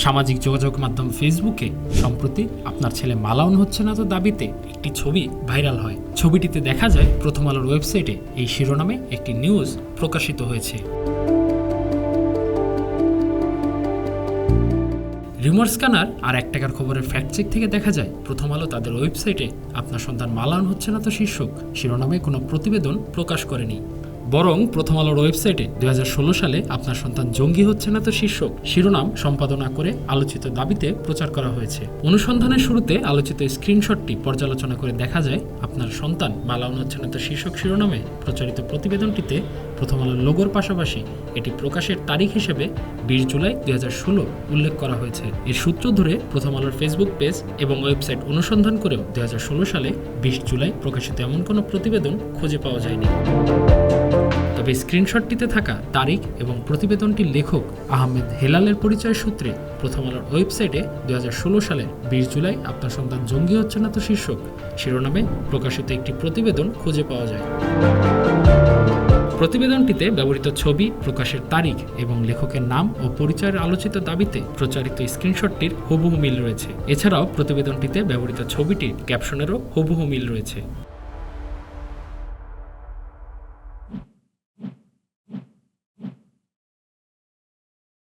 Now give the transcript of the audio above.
সামাজিক যোগাযোগ মাধ্যম ফেসবুকে সম্প্রতি আপনার ছেলে মালাউন হচ্ছে না তো দাবিতে একটি ছবি ভাইরাল হয়। ছবিটিতে দেখা যায় প্রথম আলোর ওয়েবসাইটে এই শিরোনামে একটি নিউজ প্রকাশিত হয়েছে। রিউমার স্ক্যানার আর 1 টাকার খবরের ফ্যাক্ট চেক থেকে দেখা যায় প্রথম আলো তাদের ওয়েবসাইটে আপনার সন্তান মালাউন হচ্ছে না তো শীর্ষক শিরোনামে কোনো প্রতিবেদন প্রকাশ করেনি। বরং প্রথম আলোর ওয়েবসাইটে 2016 সালে আপনার সন্তান জঙ্গি হচ্ছে না তো শীর্ষক শিরোনাম সম্পাদনা করে আলোচিত দাবিতে প্রচার করা হয়েছে। অনুসন্ধানের শুরুতে আলোচিত স্ক্রিনশটটি পর্যালোচনা করে দেখা যায় আপনার সন্তান মালাউন হচ্ছে না তো শীর্ষক শিরোনামে প্রচারিত প্রতিবেদনটিতে প্রথম আলোর লোগোর পাশাপাশি এটি প্রকাশের তারিখ হিসেবে 20 জুলাই 2016 উল্লেখ করা হয়েছে। এর সূত্র ধরে প্রথম আলোর ফেসবুক পেজ এবং ওয়েবসাইট অনুসন্ধান করেও 2016 সালে 20 জুলাই প্রকাশিত এমন কোনো প্রতিবেদন খুঁজে পাওয়া যায়নি। তবে স্ক্রিনশটটিতে থাকা তারিখ এবং প্রতিবেদনটির লেখক আহমেদ হেলালের পরিচয় সূত্রে প্রথম আলোর ওয়েবসাইটে 2016 সালের 20 জুলাই আপনার সন্তান জঙ্গি হচ্ছে না তো শীর্ষক শিরোনামে প্রকাশিত একটি প্রতিবেদন খুঁজে পাওয়া যায়। প্রতিবেদনটিতে ব্যবহৃত ছবি, প্রকাশের তারিখ এবং লেখকের নাম ও পরিচয়ের আলোচিত দাবিতে প্রচারিত স্ক্রিনশটটির হুবহু মিল রয়েছে। এছাড়াও প্রতিবেদনটিতে ব্যবহৃত ছবিটির ক্যাপশনেরও হুবহু মিল রয়েছে।